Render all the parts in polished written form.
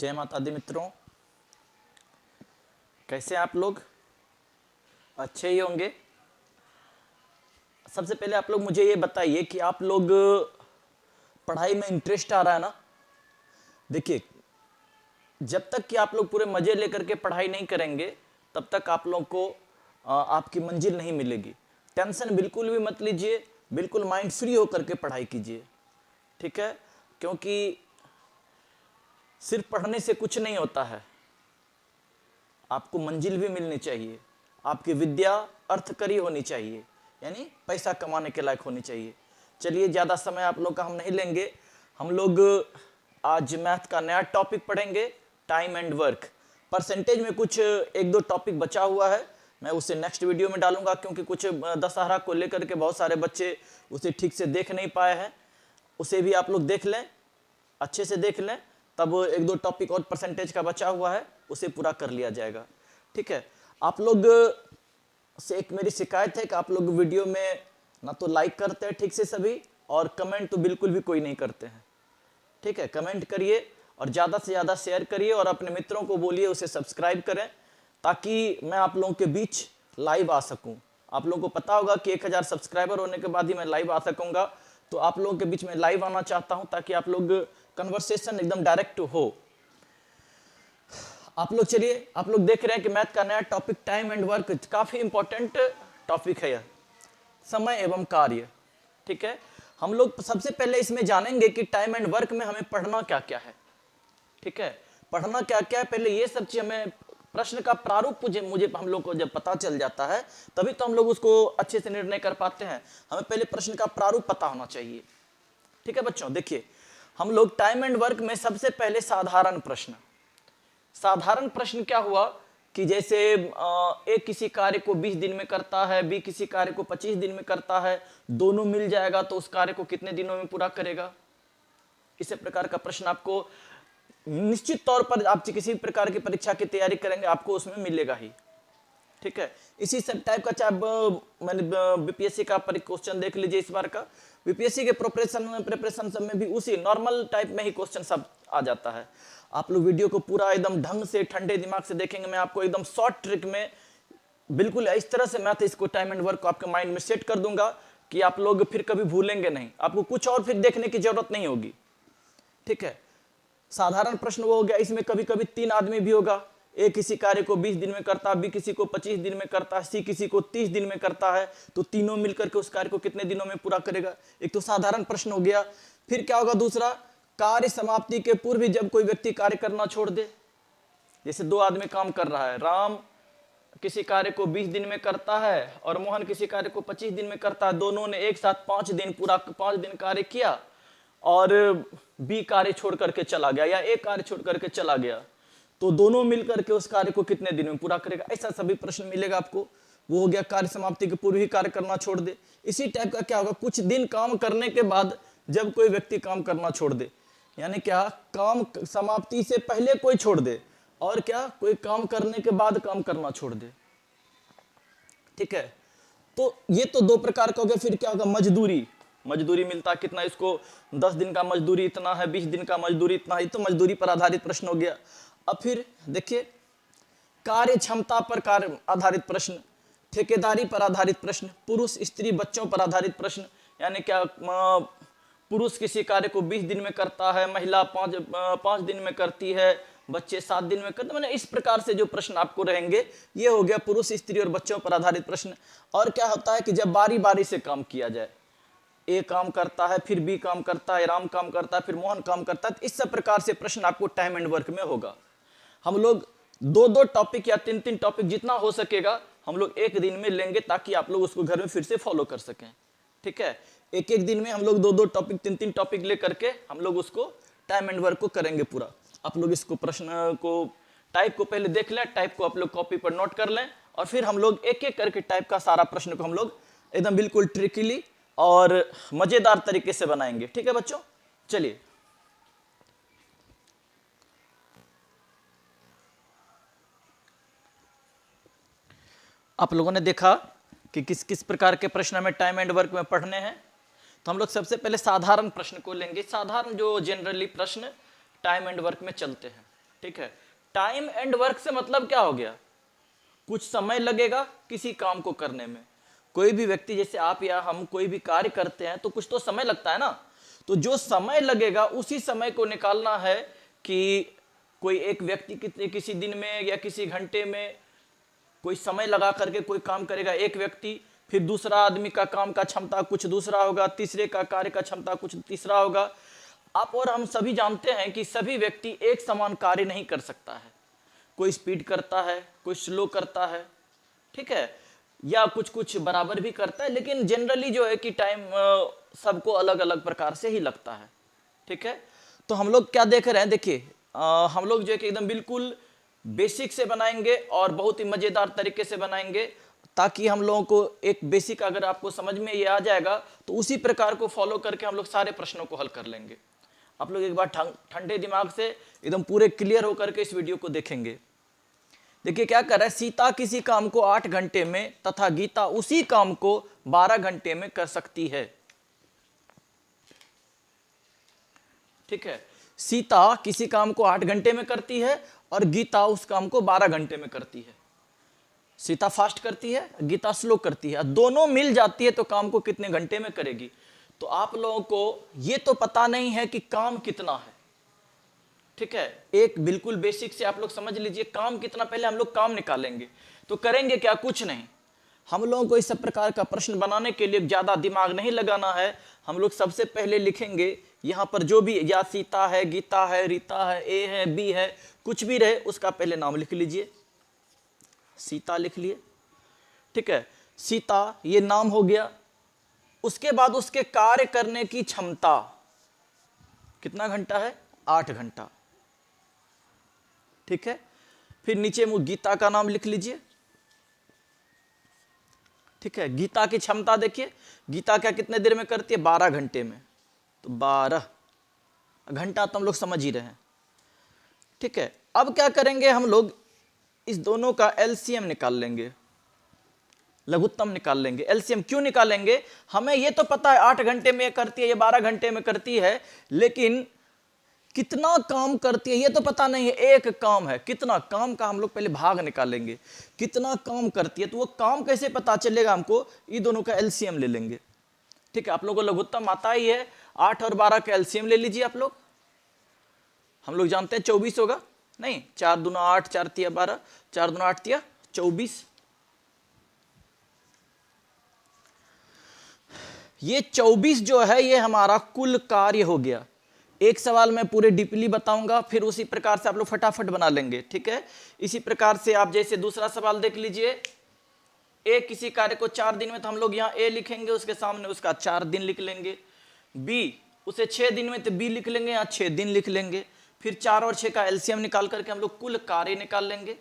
जय माता दी मित्रों, कैसे हैं आप लोग? अच्छे ही होंगे। सबसे पहले आप लोग मुझे ये बताइए कि आप लोग पढ़ाई में इंटरेस्ट आ रहा है ना? देखिए, जब तक कि आप लोग पूरे मजे लेकर के पढ़ाई नहीं करेंगे तब तक आप लोग को आपकी मंजिल नहीं मिलेगी। टेंशन बिल्कुल भी मत लीजिए, बिल्कुल माइंड फ्री होकर के पढ़ाई कीजिए, ठीक है? क्योंकि सिर्फ पढ़ने से कुछ नहीं होता है, आपको मंजिल भी मिलनी चाहिए। आपकी विद्या अर्थकरी होनी चाहिए, यानी पैसा कमाने के लायक होनी चाहिए। चलिए, ज़्यादा समय आप लोग का हम नहीं लेंगे। हम लोग आज मैथ का नया टॉपिक पढ़ेंगे, टाइम एंड वर्क। परसेंटेज में कुछ एक दो टॉपिक बचा हुआ है, मैं उसे नेक्स्ट वीडियो में डालूंगा, क्योंकि कुछ दशहरा को लेकर के बहुत सारे बच्चे उसे ठीक से देख नहीं पाए हैं। उसे भी आप लोग देख लें, अच्छे से देख लें, तब एक दो टॉपिक और परसेंटेज का बचा हुआ है उसे पूरा कर लिया जाएगा, ठीक है? आप लोग से एक मेरी शिकायत है कि आप लोग वीडियो में ना तो लाइक करते हैं ठीक से सभी, और कमेंट तो बिल्कुल भी कोई नहीं करते हैं, ठीक है? कमेंट करिए और ज़्यादा से ज़्यादा शेयर करिए और अपने मित्रों को बोलिए उसे सब्सक्राइब करें, ताकि मैं आप लोगों के बीच लाइव आ सकूं। आप लोगों को पता होगा कि 1000 सब्सक्राइबर होने के बाद ही मैं लाइव आ सकूंगा, तो आप लोगों के बीच में लाइव आना चाहता हूं ताकि आप लोग कन्वर्सेशन एकदम डायरेक्ट हो। आप लोग चलिए, आप लोग देख रहे हैं कि मैथ का नया टॉपिक टाइम एंड वर्क, काफ़ी इंपॉर्टेंट टॉपिक है यह, समय एवं कार्य, ठीक है? हम लोग सबसे पहले इसमें जानेंगे कि टाइम एंड वर्क में हमें पढ़ना क्या क्या है, ठीक है? पढ़ना क्या क्या है, पहले ये सब चीज हमें, प्रश्न का प्रारूप मुझे हम लोग को जब पता चल जाता है तभी तो हम लोग उसको अच्छे से निर्णय कर पाते हैं। हमें पहले प्रश्न का प्रारूप पता होना चाहिए, ठीक है बच्चों? देखिए, हम लोग टाइम एंड वर्क में सबसे पहले साधारण प्रश्न क्या हुआ कि जैसे ए किसी कार्य को 20 दिन में करता है, बी किसी कार्य को 25 दिन में करता है, दोनों मिल जाएगा तो उस कार्य को कितने दिनों में पूरा करेगा? इसी प्रकार का प्रश्न आपको निश्चित तौर पर, आप किसी प्रकार की परीक्षा की तैयारी करेंगे आपको उसमें मिलेगा ही, ठीक है? इसी सब टाइप का, चाहे मैंने बीपीएससी का क्वेश्चन देख लीजिए इस बार का, बीपीएससी के प्रिपरेशन सब में भी उसी नॉर्मल टाइप में ही क्वेश्चन सब आ जाता है। आप लोग वीडियो को पूरा एकदम ढंग से ठंडे दिमाग से देखेंगे, मैं आपको एकदम शॉर्ट ट्रिक में बिल्कुल इस तरह से मैथ इसको टाइम एंड वर्क को आपके माइंड में सेट कर दूंगा कि आप लोग फिर कभी भूलेंगे नहीं, आपको कुछ और फिर देखने की जरूरत नहीं होगी, ठीक है? साधारण प्रश्न वो हो गया, इसमें कभी कभी 3 आदमी भी होगा, ए किसी कार्य को 20 दिन में करता है, बी किसी को 25 दिन में करता है, सी किसी को 30 दिन में करता है, तो तीनों मिलकर के उस कार्य को कितने दिनों में पूरा करेगा? एक तो साधारण प्रश्न हो गया। फिर क्या होगा दूसरा, कार्य समाप्ति के पूर्व भी जब कोई व्यक्ति कार्य करना छोड़ दे, जैसे 2 आदमी काम कर रहा है, राम किसी कार्य को 20 दिन में करता है और मोहन किसी कार्य को 25 दिन में करता है, दोनों ने एक साथ 5 दिन कार्य किया और बी कार्य छोड़ करके चला गया या ए कार्य छोड़ करके चला गया, तो दोनों मिलकर के उस कार्य को कितने दिन में पूरा करेगा? ऐसा सभी प्रश्न मिलेगा आपको। वो हो गया कार्य समाप्ति के पूर्व ही कार्य करना छोड़ दे। इसी टाइप का क्या होगा, कुछ दिन काम करने के बाद जब कोई व्यक्ति काम करना छोड़ दे, यानी क्या, काम समाप्ति से पहले कोई छोड़ दे और क्या, कोई काम करने के बाद काम करना छोड़ दे, ठीक है? तो ये तो 2 प्रकार का हो गया। फिर क्या होगा, मजदूरी मिलता कितना, इसको 10 दिन का मजदूरी इतना है, 20 दिन का मजदूरी इतना है, तो मजदूरी पर आधारित प्रश्न हो गया। अब फिर देखिए, कार्य क्षमता पर कार्य आधारित प्रश्न, ठेकेदारी पर आधारित प्रश्न, पुरुष स्त्री बच्चों पर आधारित प्रश्न, यानी क्या, पुरुष किसी कार्य को 20 दिन में करता है, महिला 5 दिन में करती है, बच्चे 7 दिन में करते, मैंने इस प्रकार से जो प्रश्न आपको रहेंगे, ये हो गया पुरुष स्त्री और बच्चों पर आधारित प्रश्न। और क्या होता है कि जब बारी बारी से काम किया जाए, ए काम करता है, फिर बी काम करता है, राम काम करता है, फिर मोहन काम करता है, इस सब प्रकार से प्रश्न आपको टाइम एंड वर्क में होगा। हम लोग 2-2 टॉपिक या 3-3 टॉपिक जितना हो सकेगा हम लोग एक दिन में लेंगे, ताकि आप लोग उसको घर में फिर से फॉलो कर सकें, ठीक है? एक दिन में हम लोग 2-2 टॉपिक 3-3 टॉपिक ले करके हम लोग उसको टाइम एंड वर्क को करेंगे पूरा। आप लोग इसको प्रश्न को टाइप को पहले देख लें, टाइप को आप लोग कॉपी पर नोट कर लें, और फिर हम लोग एक एक करके टाइप का सारा प्रश्न को हम लोग एकदम बिल्कुल ट्रिकली और मजेदार तरीके से बनाएंगे, ठीक है बच्चों? चलिए, आप लोगों ने देखा कि किस किस प्रकार के प्रश्न हमें टाइम एंड वर्क में पढ़ने हैं। तो हम लोग सबसे पहले साधारण प्रश्न को लेंगे, साधारण जो जनरली प्रश्न टाइम एंड वर्क में चलते हैं, ठीक है, टाइम एंड वर्क से मतलब क्या हो गया, कुछ समय लगेगा किसी काम को करने में। कोई भी व्यक्ति, जैसे आप या हम कोई भी कार्य करते हैं तो कुछ तो समय लगता है ना, तो जो समय लगेगा उसी समय को निकालना है कि कोई एक व्यक्ति किसी दिन में या किसी घंटे में कोई समय लगा करके कोई काम करेगा एक व्यक्ति, फिर दूसरा आदमी का काम का क्षमता कुछ दूसरा होगा, तीसरे का कार्य का क्षमता कुछ तीसरा होगा। आप और हम सभी जानते हैं कि सभी व्यक्ति एक समान कार्य नहीं कर सकता है, कोई स्पीड करता है, कोई स्लो करता है, ठीक है, या कुछ कुछ बराबर भी करता है, लेकिन जनरली जो है कि टाइम सबको अलग अलग प्रकार से ही लगता है। ठीक है, तो हम लोग क्या देख रहे हैं, देखिए हम लोग जो है कि एकदम बिल्कुल बेसिक से बनाएंगे और बहुत ही मजेदार तरीके से बनाएंगे, ताकि हम लोगों को एक बेसिक अगर आपको समझ में ये आ जाएगा तो उसी प्रकार को फॉलो करके हम लोग सारे प्रश्नों को हल कर लेंगे। आप लोग एक बार ठंडे दिमाग से एकदम पूरे क्लियर होकर के इस वीडियो को देखेंगे। देखिए क्या कर रहा है, सीता किसी काम को 8 घंटे में तथा गीता उसी काम को 12 घंटे में कर सकती है। ठीक है, सीता किसी काम को 8 घंटे में करती है और गीता उस काम को 12 घंटे में करती है। सीता फास्ट करती है, गीता स्लो करती है, दोनों मिल जाती है तो काम को कितने घंटे में करेगी। तो आप लोगों को ये तो पता नहीं है कि काम कितना है। ठीक है, एक बिल्कुल बेसिक से आप लोग समझ लीजिए काम कितना, पहले हम लोग काम निकालेंगे। तो करेंगे क्या, कुछ नहीं, हम लोगों को इस सब प्रकार का प्रश्न बनाने के लिए ज्यादा दिमाग नहीं लगाना है। हम लोग सबसे पहले लिखेंगे यहाँ पर जो भी, या सीता है, गीता है, रीता है, ए है, बी है, कुछ भी रहे उसका पहले नाम लिख लीजिए। सीता लिख लिए, ठीक है, सीता ये नाम हो गया। उसके बाद उसके कार्य करने की क्षमता कितना घंटा है, 8 घंटा। ठीक है, फिर नीचे में गीता का नाम लिख लीजिए। ठीक है, गीता की क्षमता देखिए, गीता क्या कितने देर में करती है, 12 घंटे में, तो 12 घंटा तो हम लोग समझ ही रहे हैं। ठीक है, अब क्या करेंगे, हम लोग इस दोनों का एलसीएम निकाल लेंगे, लघुत्तम निकाल लेंगे। एलसीएम क्यों निकालेंगे, हमें ये तो पता है 8 घंटे में करती है, ये 12 घंटे में करती है, लेकिन कितना काम करती है ये तो पता नहीं है। एक काम है, कितना काम का हम लोग पहले भाग निकालेंगे, कितना काम करती है, तो वो काम कैसे पता चलेगा हमको, ये दोनों का एलसीएम ले लेंगे। ठीक है, आप लोगों को लघुत्तम आता ही है, 8 और 12 का एलसीएम ले लीजिए आप लोग। हम लोग जानते हैं 24 होगा, नहीं, 4 दूना 8, 4 तिया 12, 4 दूना 8 तिया 24। ये 24 जो है ये हमारा कुल कार्य हो गया। एक सवाल मैं पूरे डीपली बताऊंगा, फिर उसी प्रकार से आप लोग फटाफट बना लेंगे। ठीक है, इसी प्रकार से आप जैसे दूसरा सवाल देख लीजिए, ए किसी कार्य को 4 दिन में, तो हम लोग यहाँ ए लिखेंगे, उसके सामने उसका 4 दिन लिख लेंगे। बी उसे 6 दिन में, तो बी लिख लेंगे, यहाँ 6 दिन लिख लेंगे। फिर 4 और 6 का एलसीएम निकाल करके हम लोग कुल कार्य निकाल लेंगे।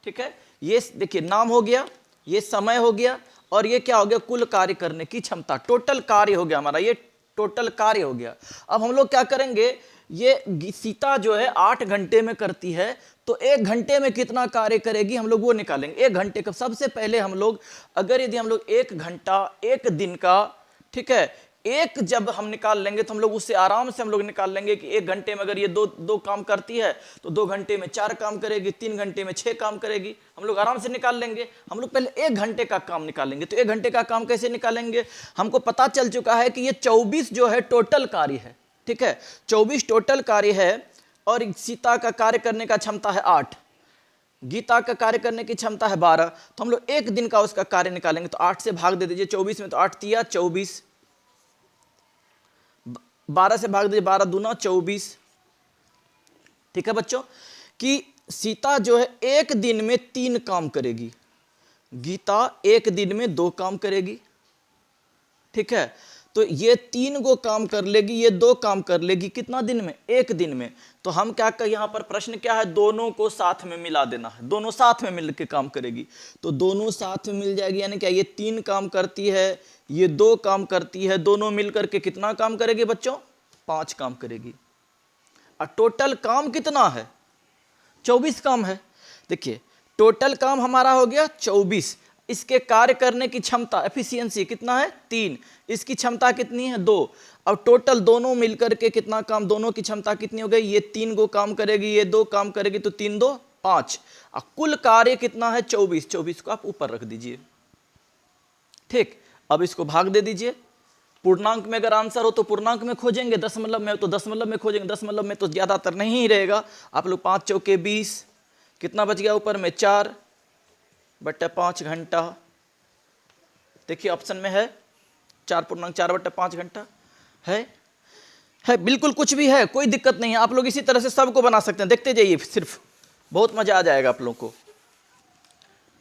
ठीक है, ये देखिए नाम हो गया, ये समय हो गया, और ये क्या हो गया, कुल कार्य करने की क्षमता, टोटल कार्य हो गया हमारा, ये टोटल कार्य हो गया। अब हम लोग क्या करेंगे, ये सीता जो है 8 घंटे में करती है, तो 1 घंटे में कितना कार्य करेगी हम लोग वो निकालेंगे। 1 घंटे का सबसे पहले हम लोग, अगर यदि हम लोग 1 घंटा 1 दिन का, ठीक है, एक जब हम निकाल लेंगे तो हम लोग उससे आराम से हम लोग निकाल लेंगे कि 1 घंटे में अगर ये दो काम करती है तो 2 घंटे में 4 काम करेगी, 3 घंटे में 6 काम करेगी, हम लोग आराम से निकाल लेंगे। हम लोग पहले 1 घंटे का काम निकालेंगे। तो 1 घंटे का काम कैसे निकालेंगे, हमको पता चल चुका है कि ये 24 जो है टोटल कार्य है। ठीक है, 24 टोटल कार्य है, और सीता का कार्य करने का क्षमता है 8, गीता का कार्य करने की क्षमता है 12, तो हम लोग 1 दिन का उसका कार्य निकालेंगे। तो 8 से भाग दे दीजिए 24 में, तो 8 तिया 24, 12 से भाग दीजिए 12 दूना 24। ठीक है बच्चों, कि सीता जो है 1 दिन में 3 काम करेगी, गीता 1 दिन में 2 काम करेगी। ठीक है, तो ये 3 गो काम कर लेगी, ये 2 काम कर लेगी, कितना दिन में, 1 दिन में। तो हम क्या कर, यहाँ पर प्रश्न क्या है, दोनों को साथ में मिला देना है, दोनों साथ में मिल के काम करेगी, तो दोनों साथ में मिल जाएगी, यानी क्या, ये 3 काम करती है, ये 2 काम करती है, दोनों मिलकर के कितना काम करेगी बच्चों, 5 काम करेगी। और टोटल काम कितना है, 24 काम है। देखिए टोटल काम हमारा हो गया 24, इसके कार्य करने की क्षमता एफिशिएंसी कितना है 3, इसकी क्षमता कितनी है 2। अब टोटल दोनों मिलकर के कितना काम, दोनों की क्षमता कितनी हो गई, ये 3 गो काम करेगी, ये 2 काम करेगी, तो 3 2 5। कुल कार्य कितना है 24, 24 को आप ऊपर रख दीजिए। ठीक, अब इसको भाग दे दीजिए। पूर्णांक में अगर आंसर हो तो पूर्णांक में खोजेंगे, दशमलव में हो तो दशमलव में खोजेंगे। दशमलव में तो ज्यादातर नहीं ही रहेगा। आप लोग 5 चौके 20, कितना बच गया ऊपर में 4/5 घंटा। देखिए ऑप्शन में है 4.4/5 घंटा है बिल्कुल कुछ भी है, कोई दिक्कत नहीं है। आप लोग इसी तरह से सबको बना सकते हैं, देखते जाइए, सिर्फ बहुत मजा आ जाएगा आप लोग को।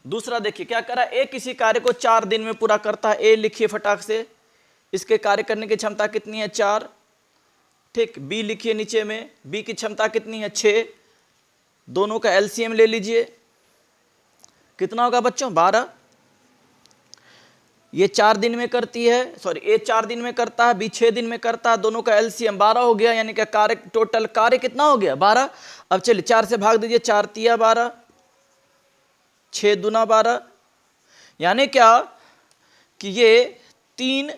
दूसरा देखिए क्या करा, ए किसी कार्य को 4 दिन में पूरा करता है। ए लिखिए फटाक से, इसके कार्य करने की क्षमता कितनी है 4। ठीक, बी लिखिए नीचे में, बी की क्षमता कितनी है 6। दोनों का एलसीएम ले लीजिए, कितना होगा बच्चों 12। ये 4 दिन में करती है, सॉरी ए 4 दिन में करता है, बी 6 दिन में करता है, दोनों का एलसीएम 12 हो गया, यानी कि कार्य टोटल कार्य कितना हो गया 12। अब चलिए 4 से भाग दीजिए, 4 तिया 12, 6 दूना 12, यानी क्या कि ये 3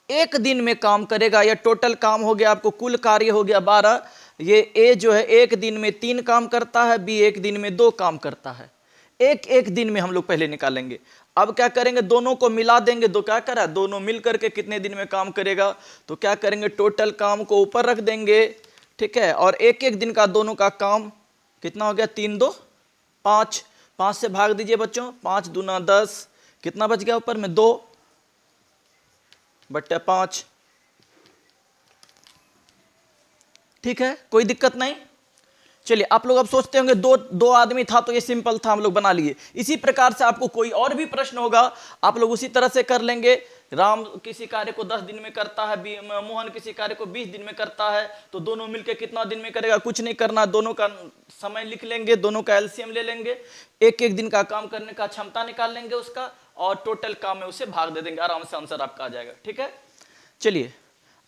एक दिन में काम करेगा। या टोटल काम हो गया आपको, कुल कार्य हो गया 12। ये ए जो है एक दिन में 3 काम करता है, बी एक दिन में 2 काम करता है। एक दिन में हम लोग पहले निकालेंगे। अब क्या करेंगे, दोनों को मिला देंगे। दो क्या करा, दोनों मिल करके कितने दिन में काम करेगा, तो क्या करेंगे टोटल काम को ऊपर रख देंगे। ठीक है, और एक एक दिन का दोनों का काम कितना हो गया 3 2 5। 5 से भाग दीजिए बच्चों, 5 दूना 10, कितना बच गया ऊपर में 2/5। ठीक है, कोई दिक्कत नहीं। चलिए आप लोग अब सोचते होंगे दो आदमी था तो ये सिंपल था, हम लोग बना लिए। इसी प्रकार से आपको कोई और भी प्रश्न होगा, आप लोग उसी तरह से कर लेंगे। राम किसी कार्य को 10 दिन में करता है, मोहन किसी कार्य को 20 दिन में करता है, तो दोनों मिलकर कितना दिन में करेगा, कुछ नहीं करना, दोनों का समय लिख लेंगे, दोनों का एलसीएम ले लेंगे, एक एक दिन का काम करने का क्षमता निकाल लेंगे उसका, और टोटल काम में उसे भाग दे देंगे, आराम से आंसर आपका आ जाएगा। ठीक है, चलिए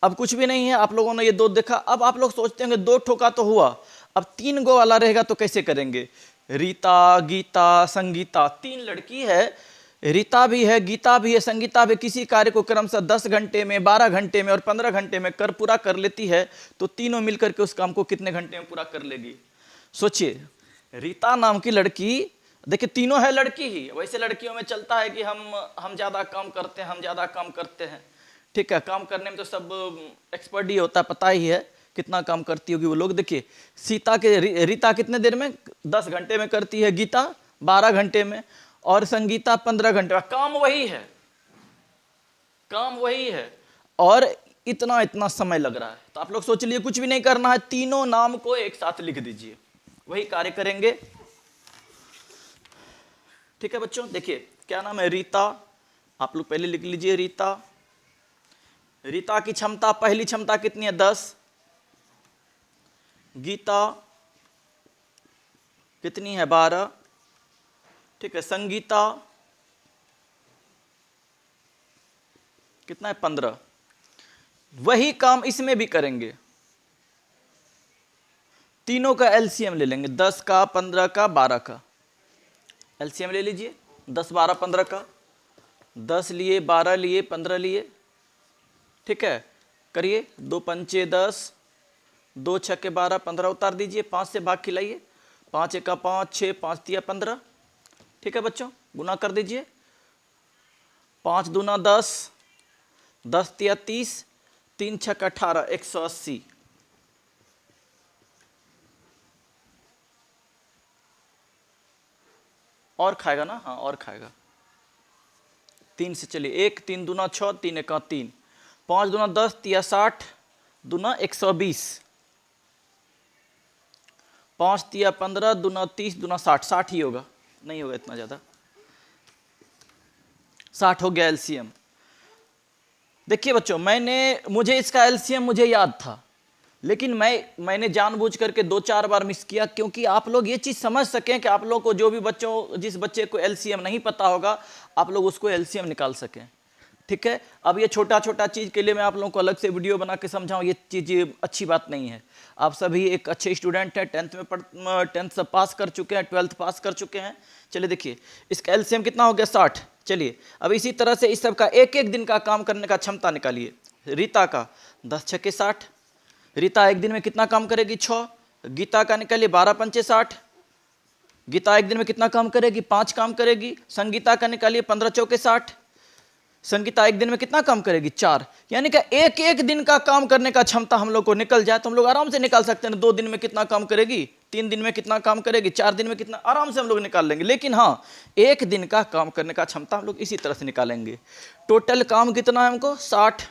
अब कुछ भी नहीं है, आप लोगों ने ये 2 देखा। अब आप लोग सोचते होंगे 2 ठोका तो हुआ, अब 3 गो वाला रहेगा तो कैसे करेंगे। रीता, गीता, संगीता, 3 लड़की है, रीता भी है, गीता भी है, संगीता भी किसी कार्य को क्रमशः 10 घंटे में, 12 घंटे में और 15 घंटे में पूरा कर लेती है, तो तीनों मिलकर के उस काम को कितने घंटे में पूरा कर लेगी। सोचिए, रीता नाम की लड़की, देखिए तीनों है लड़की ही, वैसे लड़कियों में चलता है कि हम ज्यादा काम करते हैं, हम ज्यादा काम करते हैं। ठीक है, काम करने में तो सब एक्सपर्ट ही होता है, पता ही है कितना काम करती होगी वो लोग। देखिए रीता कितने देर में 10 घंटे में करती है, गीता 12 घंटे में, और संगीता 15 घंटे में। काम वही है, काम वही है, और इतना समय लग रहा है। तो आप लोग सोच लिए कुछ भी नहीं करना है, तीनों नाम को एक साथ लिख दीजिए, वही कार्य करेंगे। ठीक है बच्चों, देखिए क्या नाम है रीता, आप लोग पहले लिख लीजिए रीता। रीता की क्षमता, पहली क्षमता कितनी है 10। गीता कितनी है 12। ठीक है, संगीता कितना है 15। वही काम इसमें भी करेंगे, तीनों का एलसीएम ले लेंगे, 10 का, 15 का, 12 का एलसीएम ले लीजिए। 10 12 15 का, 10 लिए, 12 लिए, 15 लिए। ठीक है, करिए, 2 पंचे 10, 2 छक्के 12, 15 उतार दीजिए, 5 से भाग खिलाइए, 5 एका 5, 6, 5 तिया 15। ठीक है बच्चों, गुना कर दीजिए, 5 दूना 10, 10 तिया 30, 3 छक 18, 180। और खाएगा ना, हाँ और खाएगा। 3 से चलिए, 1 3 दूना 6, 3 एका 3, 5 दूना 10, तिया 60, दूना 120, 5 तिया 15, दूना 30, दूना 60, 60 ही होगा, नहीं होगा इतना ज्यादा, 60 हो गया एलसीएम। देखिए बच्चों, मुझे इसका एलसीएम मुझे याद था, लेकिन मैंने जानबूझ करके 2-4 बार मिस किया, क्योंकि आप लोग ये चीज समझ सकें कि आप लोग को जो भी जिस बच्चे को एलसीएम नहीं पता होगा, आप लोग उसको एलसीएम निकाल सकें। ठीक है। अब ये छोटा छोटा चीज के लिए मैं आप लोगों को अलग से वीडियो बना के समझाऊं, ये चीज अच्छी बात नहीं है। आप सभी एक अच्छे स्टूडेंट हैं, 10th सब पास कर चुके हैं, 12th पास कर चुके हैं। चलिए देखिए, इसका एलसीएम कितना हो गया 60। चलिए अब इसी तरह से इस सब का एक एक दिन का काम करने का क्षमता निकालिए। रीता का 10 छक्के 60, रीता एक दिन में कितना काम करेगी 6। गीता का निकालिए 12 पंचे 60, गीता एक दिन में कितना काम करेगी 5 काम करेगी। संगीता का निकालिए 15 चौके 60, संगीता एक दिन में कितना काम करेगी 4। यानी कि एक एक दिन का काम करने का क्षमता हम लोग को निकल जाए तो हम लोग आराम से निकाल सकते हैं 2 दिन में कितना काम करेगी, 3 दिन में कितना काम करेगी, 4 दिन में कितना, आराम से हम लोग निकाल लेंगे। लेकिन हाँ, एक दिन का काम करने का क्षमता हम लोग इसी तरह से निकालेंगे। टोटल काम कितना है हमको 60,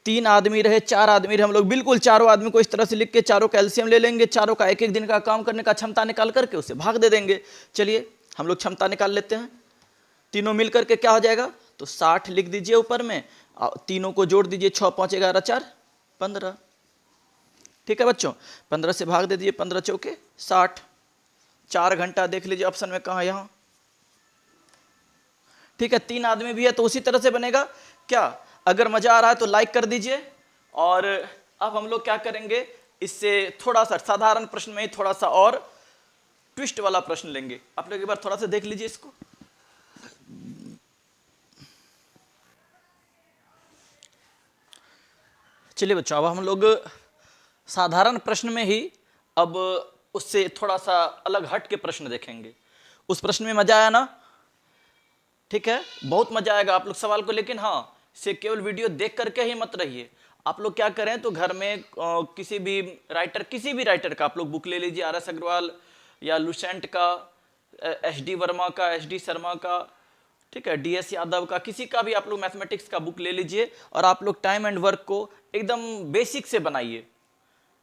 3 आदमी रहे 4 आदमी रहे, हम लोग बिल्कुल चारों आदमी को इस तरह से लिख के चारों का एलसीएम ले लेंगे, चारों का एक एक दिन का काम करने का क्षमता निकाल करके उसे भाग दे देंगे। चलिए हम लोग क्षमता निकाल लेते हैं, तीनों मिल करके क्या हो जाएगा, तो 60 लिख दीजिए ऊपर में, तीनों को जोड़ दीजिए, 6 5 11 4 15। ठीक है बच्चों, 15 से भाग दे दीजिए, 15 चौके 60। 4 घंटा देख लीजिए ऑप्शन में कहाँ, यहाँ। ठीक है, 3 आदमी भी है तो उसी तरह से बनेगा क्या। अगर मजा आ रहा है तो लाइक कर दीजिए। और अब हम लोग क्या करेंगे, इससे थोड़ा सा साधारण प्रश्न में ही थोड़ा सा और ट्विस्ट वाला प्रश्न लेंगे। आप लोग एक बार थोड़ा सा देख लीजिए इसको। चलिए बच्चों, अब हम लोग साधारण प्रश्न में ही अब उससे थोड़ा सा अलग हट के प्रश्न देखेंगे। उस प्रश्न में मजा आया ना, ठीक है, बहुत मजा आएगा आप लोग सवाल को। लेकिन हाँ, से केवल वीडियो देख करके ही मत रहिए। आप लोग क्या करें तो घर में किसी भी राइटर का आप लोग बुक ले लीजिए, RS अग्रवाल या लुसेंट का, HD वर्मा का, HD शर्मा का, ठीक है, DS यादव का, किसी का भी आप लोग मैथमेटिक्स का बुक ले लीजिए और आप लोग टाइम एंड वर्क को एकदम बेसिक से बनाइए।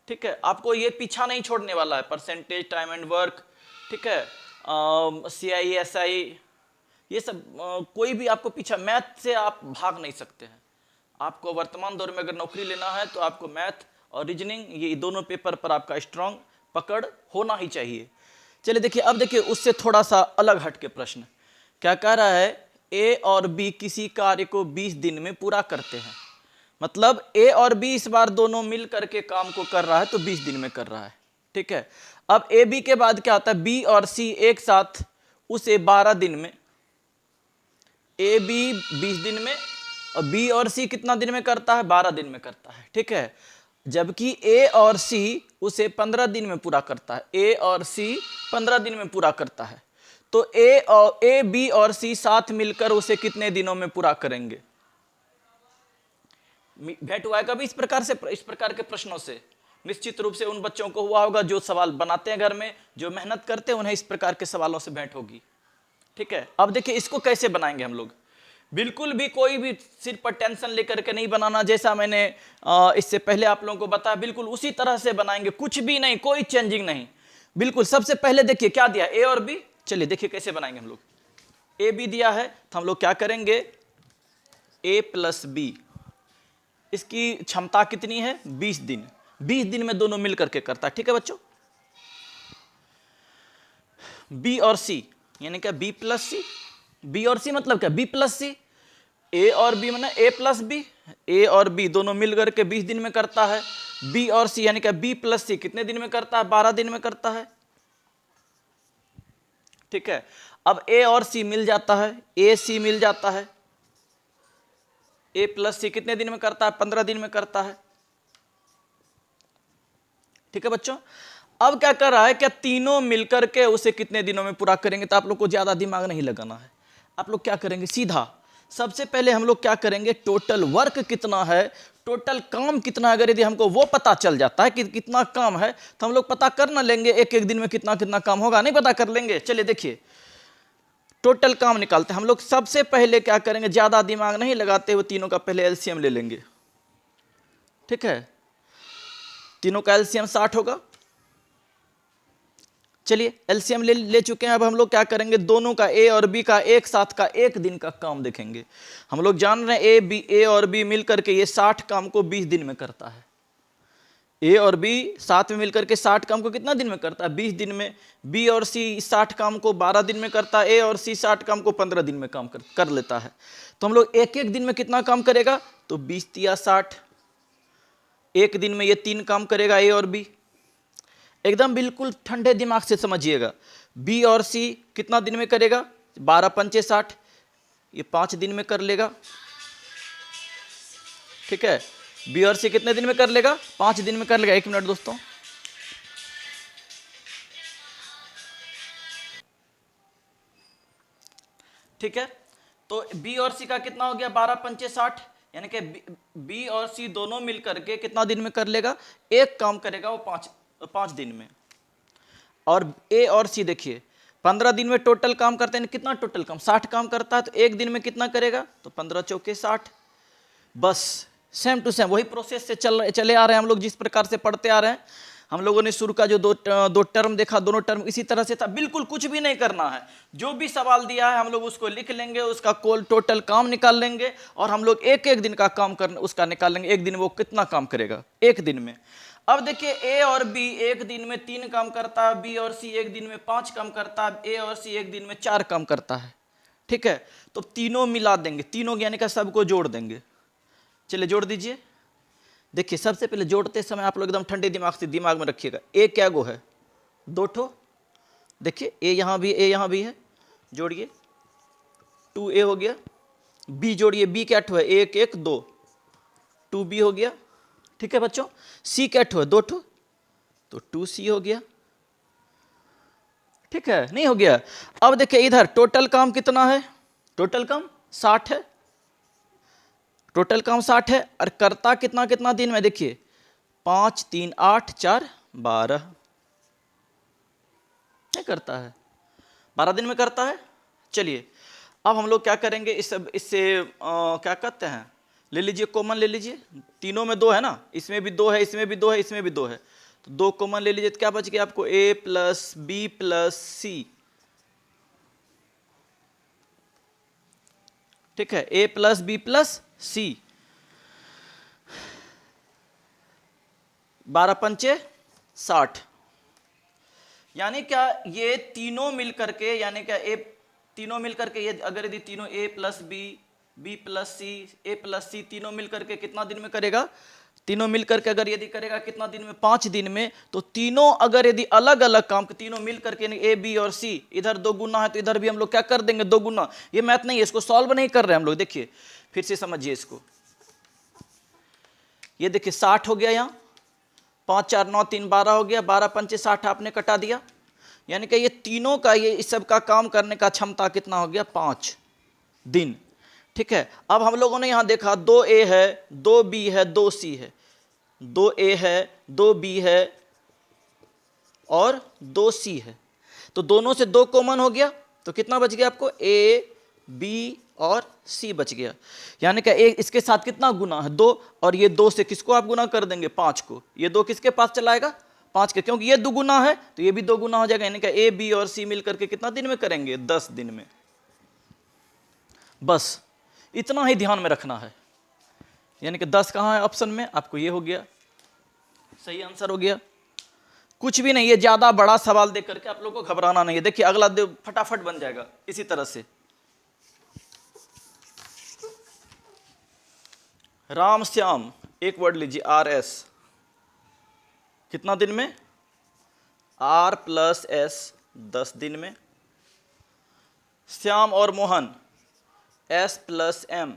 ठीक है, आपको ये पीछा नहीं छोड़ने वाला है, परसेंटेज, टाइम एंड वर्क, ठीक है, CI SI, ये सब कोई भी आपको पीछा, मैथ से आप भाग नहीं सकते हैं। आपको वर्तमान दौर में अगर नौकरी लेना है तो आपको मैथ और रीजनिंग, ये दोनों पेपर पर आपका स्ट्रांग पकड़ होना ही चाहिए। चलिए देखिए, अब देखिए उससे थोड़ा सा अलग हट के प्रश्न क्या कह रहा है, A और B किसी कार्य को 20 दिन में पूरा करते हैं। मतलब A और B इस बार दोनों मिल करके काम को कर रहा है तो 20 दिन में कर रहा है। ठीक है, अब A B के बाद क्या होता है, B और C एक साथ उसे 12 दिन में, A B 20 दिन में और B और C कितना दिन में करता है, 12 दिन में करता है। ठीक है, जबकि A और C उसे 15 दिन में पूरा करता है। A और C 15 दिन में पूरा करता है। तो A B और C साथ मिलकर उसे कितने दिनों में पूरा करेंगे। भेंट हुआ है कभी इस प्रकार के प्रश्नों से? निश्चित रूप से उन बच्चों को हुआ होगा जो सवाल बनाते हैं घर में, जो मेहनत करते हैं, उन्हें इस प्रकार के सवालों से भेंट होगी। ठीक है, अब देखिए इसको कैसे बनाएंगे हम लोग। बिल्कुल भी कोई भी सिर पर टेंशन लेकर के नहीं बनाना, जैसा मैंने इससे पहले आप लोगों को बताया, बिल्कुल उसी तरह से बनाएंगे, कुछ भी नहीं, कोई चेंजिंग नहीं। बिल्कुल सबसे पहले देखिए क्या दिया, A और B। चलिए देखिए कैसे बनाएंगे हम लोग। A B दिया है तो हम लोग क्या करेंगे, A + B, इसकी क्षमता कितनी है 20 दिन। 20 दिन में दोनों मिल करके करता है। ठीक है बच्चों, B और C यानी क्या, B + C, B और C मतलब क्या, B + C, A और B मतलब A + B, A और B दोनों मिल करके 20 दिन में करता है। B और C यानी क्या, B + C कितने दिन में करता है, 12 दिन में करता है। ठीक है, अब A और C मिल जाता है, A C मिल जाता है, A + C कितने दिन में करता है, 15 दिन में करता है। ठीक है बच्चों, अब क्या कर रहा है, क्या तीनों मिलकर के उसे कितने दिनों में पूरा करेंगे। तो आप लोग को ज्यादा दिमाग नहीं लगाना है, आप लोग क्या करेंगे, सीधा सबसे पहले हम लोग क्या करेंगे, टोटल वर्क कितना है, टोटल काम कितना है, अगर यदि हमको वो पता चल जाता है कि कितना काम है तो हम लोग पता कर ना लेंगे एक एक दिन में कितना कितना काम होगा, नहीं पता कर लेंगे। चलिए देखिए टोटल काम निकालते हैं हम लोग। सबसे पहले क्या करेंगे, ज्यादा दिमाग नहीं लगाते हुए तीनों का पहले एलसीएम ले लेंगे। ठीक है, तीनों का एलसीएम 60 होगा। चलिए एलसीएम ले चुके हैं। अब हम लोग क्या करेंगे, दोनों का A और B का एक साथ का एक दिन का काम देखेंगे। हम लोग जान रहे हैं A और B मिल करके ये 60 काम को 20 दिन में करता है। ए और बी साथ में मिलकर के 60 काम को कितना दिन में करता है? 20 दिन में। बी और सी 60 काम को 12 दिन में करता है। ए और सी 60 काम को 15 दिन में काम कर लेता है। तो हम लोग एक एक दिन में कितना काम करेगा? तो 20 तिया 60। एक दिन में ये 3 काम करेगा, ए और बी। एकदम बिल्कुल ठंडे दिमाग से समझिएगा। बी और सी कितना दिन में करेगा? 12 पंचे 60, ये 5 दिन में कर लेगा। ठीक है, बी और सी कितने दिन में कर लेगा? 5 दिन में कर लेगा। 1 मिनट दोस्तों, ठीक है। तो बी और सी का कितना हो गया? 12 पंचे 60, यानी कि बी और सी दोनों मिलकर के कितना दिन में कर लेगा? एक काम करेगा वो 5 दिन में। और ए और सी देखिए 15 दिन में टोटल काम करते हैं। कितना टोटल काम? 60 काम करता है। तो एक दिन में कितना करेगा? तो 15 चौके 60। बस सेम टू सेम वही प्रोसेस से चले आ रहे हैं हम लोग, जिस प्रकार से पढ़ते आ रहे हैं। हम लोगों ने शुरू का जो दो टर्म देखा, दोनों टर्म इसी तरह से था। बिल्कुल कुछ भी नहीं करना है, जो भी सवाल दिया है हम लोग उसको लिख लेंगे, उसका टोटल काम निकाल लेंगे और हम लोग एक एक दिन का काम उसका निकाल लेंगे। एक दिन वो कितना काम करेगा एक दिन में। अब देखिए ए और बी एक दिन में 3 काम करता है, बी और सी एक दिन में 5 काम करता है, ए और सी एक दिन में 4 काम करता है। ठीक है, तो तीनों मिला देंगे, तीनों यानी कि सबको जोड़ देंगे। चलिए जोड़ दीजिए। देखिए सबसे पहले जोड़ते समय आप लोग एकदम ठंडे दिमाग से दिमाग में रखिएगा, ए क्या गो है? 2 ठो। देखिए ए यहाँ भी, ए यहाँ भी है, जोड़िए 2a हो गया। बी जोड़िए, बी क्या ठो है? 1 1 2, 2b हो गया। ठीक है बच्चों, सी क्या ठो है? 2 ठो, तो 2c हो गया। ठीक है, नहीं हो गया? अब देखिए इधर टोटल काम कितना है? टोटल काम 60 है। टोटल काम 60 है और करता कितना कितना दिन में? देखिए 5 3 8 4 12 क्या करता है? 12 दिन में करता है। चलिए अब हम लोग क्या करेंगे, इससे क्या कहते हैं, ले लीजिए कॉमन ले लीजिए। तीनों में 2 है ना, इसमें भी 2 है, इसमें भी 2 है, इसमें भी 2 है, तो 2 कॉमन ले लीजिए। तो क्या बच गया आपको? a प्लस बी प्लस सी। ठीक है, a प्लस बी प्लस सी। 12 पंचे 60, यानी क्या ये तीनों मिलकर के, यानी क्या ए तीनों मिलकर के, ये अगर यदि तीनों a plus B, B plus C, A plus C तीनों मिलकर के कितना दिन में करेगा? तीनों मिलकर के अगर यदि करेगा कितना दिन में? 5 दिन में। तो तीनों अगर यदि अलग अलग काम, तीनों मिलकर के, ए बी और सी, इधर 2 गुना है तो इधर भी हम लोग क्या कर देंगे? 2 गुना। ये मैथ नहीं है, इसको सॉल्व नहीं कर रहे हम लोग। देखिए फिर से समझिए इसको। ये देखिए 60 हो गया, यहाँ 5 4 9 3 12 हो गया। 12 पंचे 60 आपने कटा दिया, यानी कि ये तीनों का, ये इस सब का काम करने का क्षमता कितना हो गया? 5 दिन। ठीक है, अब हम लोगों ने यहां देखा 2a है, 2b है, 2c है। 2a है, 2b है और 2c है, तो दोनों से 2 कॉमन हो गया, तो कितना बच गया आपको? a b और c बच गया। यानी कि एक इसके साथ कितना गुना है? 2, और ये 2 से किसको आप गुना कर देंगे? 5 को। ये 2 किसके पास चला आएगा? 5 के, क्योंकि ये 2 गुना है तो ये भी 2 गुना हो जाएगा। यानी कि ए बी और सी मिलकर के कितना दिन में करेंगे? 10 दिन में। बस इतना ही ध्यान में रखना है। यानी कि 10 कहाँ है ऑप्शन में? आपको ये हो गया, सही आंसर हो गया। कुछ भी नहीं, ये ज्यादा बड़ा सवाल देख करके आप लोगों को घबराना नहीं है। देखिए अगला फटाफट बन जाएगा इसी तरह से। राम श्याम, एक वर्ड लीजिए, RS, कितना दिन में? R प्लस S 10 दिन में। श्याम और मोहन, S प्लस M,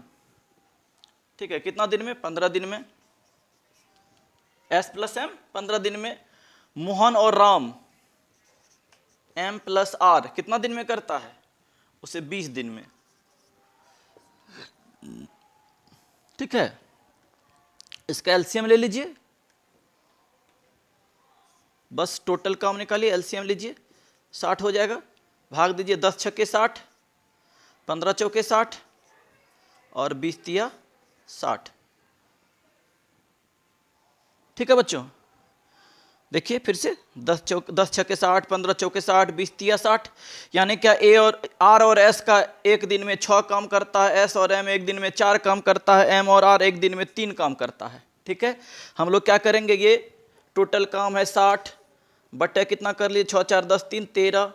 ठीक है, कितना दिन में? 15 दिन में। S प्लस M 15 दिन में। मोहन और राम, M प्लस R, कितना दिन में करता है? उसे 20 दिन में। ठीक है, इसका एलसीएम ले लीजिए, बस टोटल काम निकालिए, एलसीएम लीजिए, 60 हो जाएगा। भाग दीजिए 10 छक्के 60, 15 चौके 60 और 20 तिया 60। ठीक है बच्चों, देखिए फिर से 10 छक्के 60, 15 चौके 60, 20 तिया 60। यानी क्या ए और आर और एस का एक दिन में 6 काम करता है, एस और एम एक दिन में 4 काम करता है, एम और आर एक दिन में 3 काम करता है। ठीक है, हम लोग क्या करेंगे, ये टोटल काम है 60 बटे कितना कर लिए 6 4 10 3 13।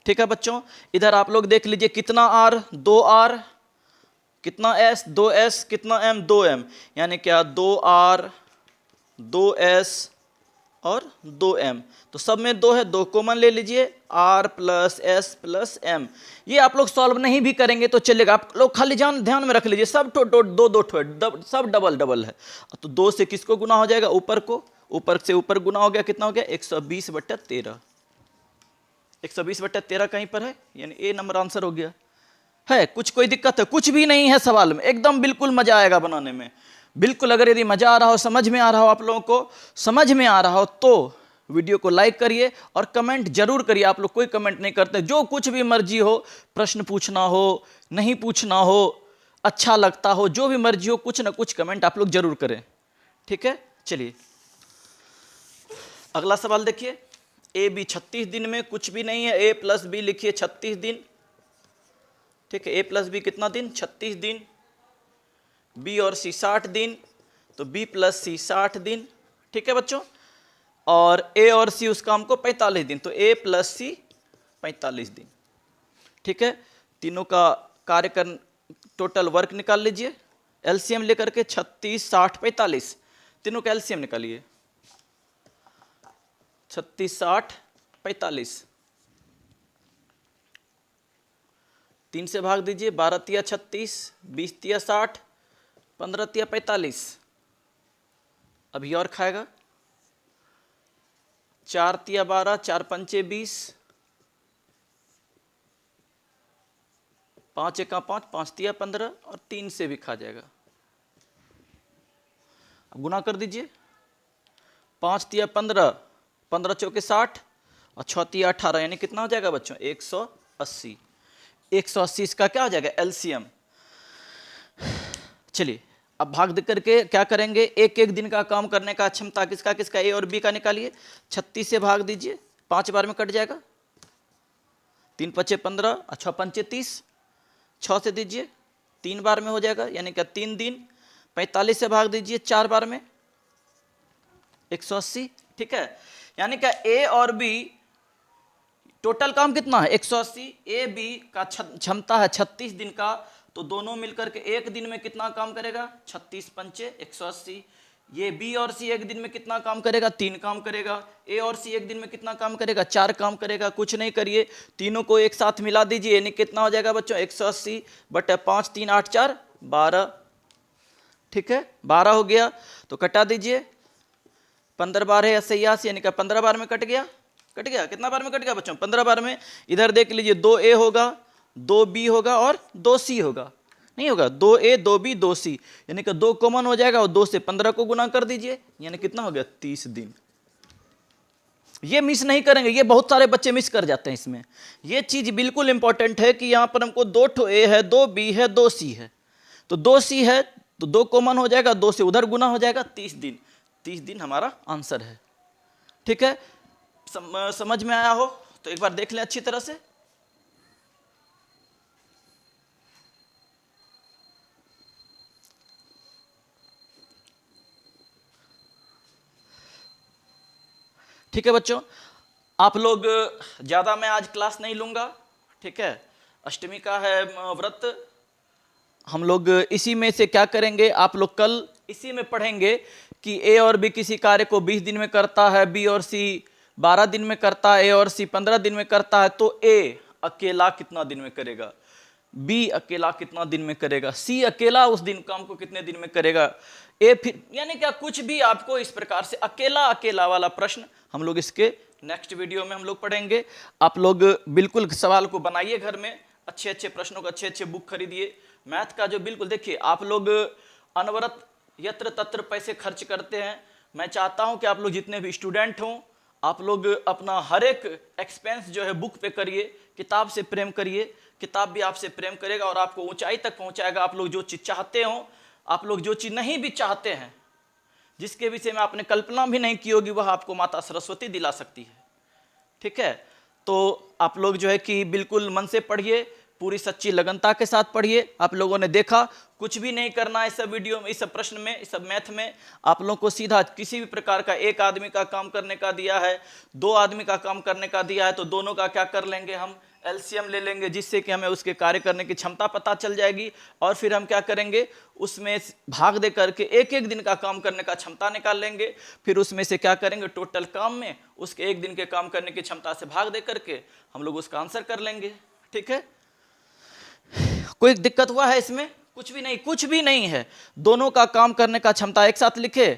ठीक है बच्चों, इधर आप लोग देख लीजिए कितना आर 2R, कितना एस 2S, कितना एम 2M, यानी क्या 2R 2S और 2M। तो सब में 2 है, 2 कॉमन ले लीजिए, R plus S plus M। ये आप लोग सॉल्व नहीं भी करेंगे तो चलेगा, आप लोग खाली ध्यान में रख लीजिए सब दो दो सब डबल डबल है। तो 2 से किसको गुना हो जाएगा, ऊपर को, ऊपर से ऊपर गुना हो गया, कितना हो गया 120/13। 120/13 कहीं पर है, यानी ए नंबर आंसर हो गया है। कुछ कोई दिक्कत है? कुछ भी नहीं है सवाल में, एकदम बिल्कुल मजा आएगा बनाने में, बिल्कुल। अगर यदि मजा आ रहा हो, समझ में आ रहा हो, आप लोगों को समझ में आ रहा हो तो वीडियो को लाइक करिए और कमेंट जरूर करिए। आप लोग कोई कमेंट नहीं करते, जो कुछ भी मर्जी हो, प्रश्न पूछना हो, नहीं पूछना हो, अच्छा लगता हो, जो भी मर्जी हो, कुछ ना कुछ कमेंट आप लोग जरूर करें। ठीक है, चलिए अगला सवाल देखिए। ए बी 36 दिन में कुछ भी नहीं है, ए प्लस बी लिखिए 36 दिन। ठीक है, ए प्लस बी कितना दिन 36 दिन, बी और सी 60 दिन, तो बी प्लस सी 60 दिन। ठीक है बच्चों, और ए और सी उस काम को 45 दिन, तो ए प्लस सी 45 दिन। ठीक है, तीनों का कार्य कर टोटल वर्क निकाल लीजिए एलसीएम लेकर के, 36 60 45, तीनों का एलसीएम निकालिए, 36 60 45, 3 से भाग दीजिए, 12 तिया 36, 20 तिया 60, 15 तिया 45। अभी और खाएगा, 4 तिया 12, 4 पंचे 20, 5 एका 5, 5 तिया 15, और 3 से भी खा जाएगा। अब गुना कर दीजिए, 5 तिया 15, 15 चौके 60, और 6 तिया 18, यानी कितना हो जाएगा बच्चों 180। 180 इसका क्या हो जाएगा एलसीएम। चलिए अब भाग दे करके क्या करेंगे, एक एक दिन का काम करने का क्षमता किसका किसका, ए और बी का निकालिए। 36 से भाग दीजिए, 5 बार में कट जाएगा, 3 पचे 15, 6 पंचे 30, 6 से दीजिए 3 बार में हो जाएगा, यानी क्या 3 दिन। 45 से भाग दीजिए 4 बार में, 180। ठीक है, यानी क्या ए और बी टोटल काम कितना है 180, ए बी का क्षमता है 36 दिन का, तो दोनों मिलकर के एक दिन में कितना काम करेगा 36 पंचे 180। ये बी और सी एक दिन में कितना काम करेगा 3 काम करेगा, ए और सी एक दिन में कितना काम करेगा 4 काम करेगा। कुछ नहीं करिए, तीनों को एक साथ मिला दीजिए, यानी कितना हो जाएगा बच्चों 180 बटे 5 3 8 4 12। ठीक है, 12 हो गया, तो कटा दीजिए, 15 बार है 88, यानी कि 15 बार में कट गया, कट गया। कितना बार में कट गया बच्चों 15 बार में। इधर देख लीजिए 2a होगा, 2b होगा और 2c होगा, नहीं होगा 2a 2b 2c, यानी कि 2 कॉमन हो जाएगा और 2 से 15 को गुना कर दीजिए, यानी कितना हो गया 30 दिन। ये मिस नहीं करेंगे, ये बहुत सारे बच्चे मिस कर जाते हैं इसमें। ये चीज बिल्कुल इंपॉर्टेंट है कि यहाँ पर हमको 2 ठो a है, 2b है, 2c है, तो 2c है तो 2 कॉमन हो जाएगा, 2 से उधर गुना हो जाएगा, 30 दिन। 30 दिन हमारा आंसर है। ठीक है, समझ में आया हो तो एक बार देख लें अच्छी तरह से। ठीक है बच्चों, आप लोग ज्यादा मैं आज क्लास नहीं लूंगा। ठीक है, अष्टमी का है व्रत, हम लोग इसी में से क्या करेंगे, आप लोग कल इसी में पढ़ेंगे कि ए और बी किसी कार्य को 20 दिन में करता है, बी और सी 12 दिन में करता है, ए और सी 15 दिन में करता है, तो ए अकेला कितना दिन में करेगा, बी अकेला कितना दिन में करेगा, सी अकेला उस दिन काम को कितने दिन में करेगा, ए फिर, यानी क्या कुछ भी आपको इस प्रकार से अकेला अकेला वाला प्रश्न हम लोग इसके नेक्स्ट वीडियो में हम लोग पढ़ेंगे। आप लोग बिल्कुल सवाल को बनाइए घर में, अच्छे अच्छे प्रश्नों को अच्छे अच्छे बुक खरीदिए। मैथ का जो बिल्कुल देखिए, आप लोग अनवरत यत्र तत्र पैसे खर्च करते हैं। मैं चाहता हूं कि आप लोग जितने भी स्टूडेंट हों, आप लोग अपना हर एक एक्सपेंस जो है बुक पे करिए, किताब से प्रेम करिए, किताब भी आपसे प्रेम करेगा और आपको ऊंचाई तक पहुंचाएगा। आप लोग जो चीज़ चाहते हो, आप लोग जो चीज़ नहीं भी चाहते हैं, जिसके विषय में आपने कल्पना भी नहीं की होगी, वह आपको माता सरस्वती दिला सकती है। ठीक है, तो आप लोग जो है कि बिल्कुल मन से पढ़िए, पूरी सच्ची लगनता के साथ पढ़िए। आप लोगों ने देखा कुछ भी नहीं करना है इस सब वीडियो में, इस सब प्रश्न में, इस सब मैथ में। आप लोगों को सीधा किसी भी प्रकार का एक आदमी का काम करने का दिया है, दो आदमी का काम करने का दिया है, तो दोनों का क्या कर लेंगे, हम एलसीएम ले लेंगे, जिससे कि हमें उसके कार्य करने की क्षमता पता चल जाएगी। और फिर हम क्या करेंगे, उसमें भाग दे करके एक एक दिन का काम करने का क्षमता निकाल लेंगे। फिर उसमें से क्या करेंगे, टोटल काम में उसके एक दिन के काम करने की क्षमता से भाग दे करके हम लोग उसका आंसर कर लेंगे। ठीक है, कोई दिक्कत हुआ है इसमें? कुछ भी नहीं, कुछ भी नहीं है। दोनों का काम करने का क्षमता एक साथ लिखे,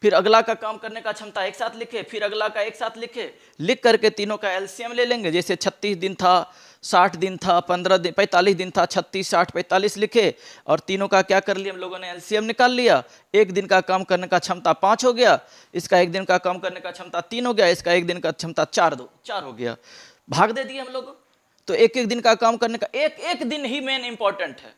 फिर अगला का काम करने का क्षमता एक साथ लिखे, फिर अगला का एक साथ लिखे, लिख करके तीनों का एलसीएम ले लेंगे। जैसे 36 दिन था, 60 दिन था, 15 दिन, 45 दिन था, 36, 60, 45 लिखे और तीनों का क्या कर लिया हम लोगों ने, एलसीएम निकाल लिया। एक दिन का काम करने का क्षमता 5 हो गया, इसका एक दिन का काम करने का क्षमता 3 हो गया, इसका एक दिन का क्षमता 4 हो गया, भाग दे दिए हम लोग। तो एक एक दिन का काम करने का, एक एक दिन ही मेन इंपॉर्टेंट है।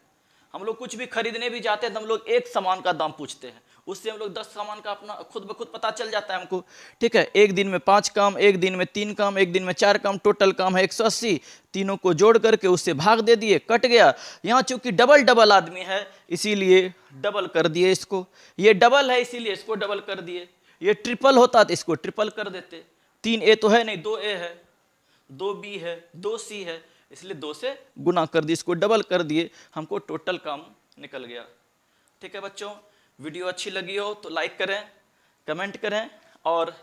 हम लोग कुछ भी खरीदने भी जाते हैं तो हम लोग एक सामान का दाम पूछते हैं, उससे हम लोग 10 सामान का अपना खुद ब खुद पता चल जाता है हमको। ठीक है, एक दिन में 5 काम, एक दिन में 3 काम, एक दिन में 4 काम, टोटल काम है 180। तीनों को जोड़ करके उससे भाग दे दिए, कट गया। यहाँ चूंकि डबल डबल आदमी है इसीलिए डबल कर दिए इसको, ये डबल है इसीलिए इसको डबल कर दिए। ये ट्रिपल होता तो इसको ट्रिपल कर देते। 3 ए तो है नहीं, 2 ए है, 2 बी है, 2 सी है, इसलिए 2 से गुना कर दिए, इसको डबल कर दिए, हमको टोटल काम निकल गया। ठीक है बच्चों, वीडियो अच्छी लगी हो तो लाइक करें, कमेंट करें, और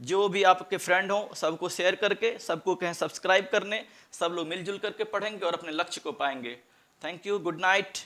जो भी आपके फ्रेंड हो सबको शेयर करके सबको कहें सब्सक्राइब करने। सब लोग मिलजुल करके पढ़ेंगे और अपने लक्ष्य को पाएंगे। Thank you, good night.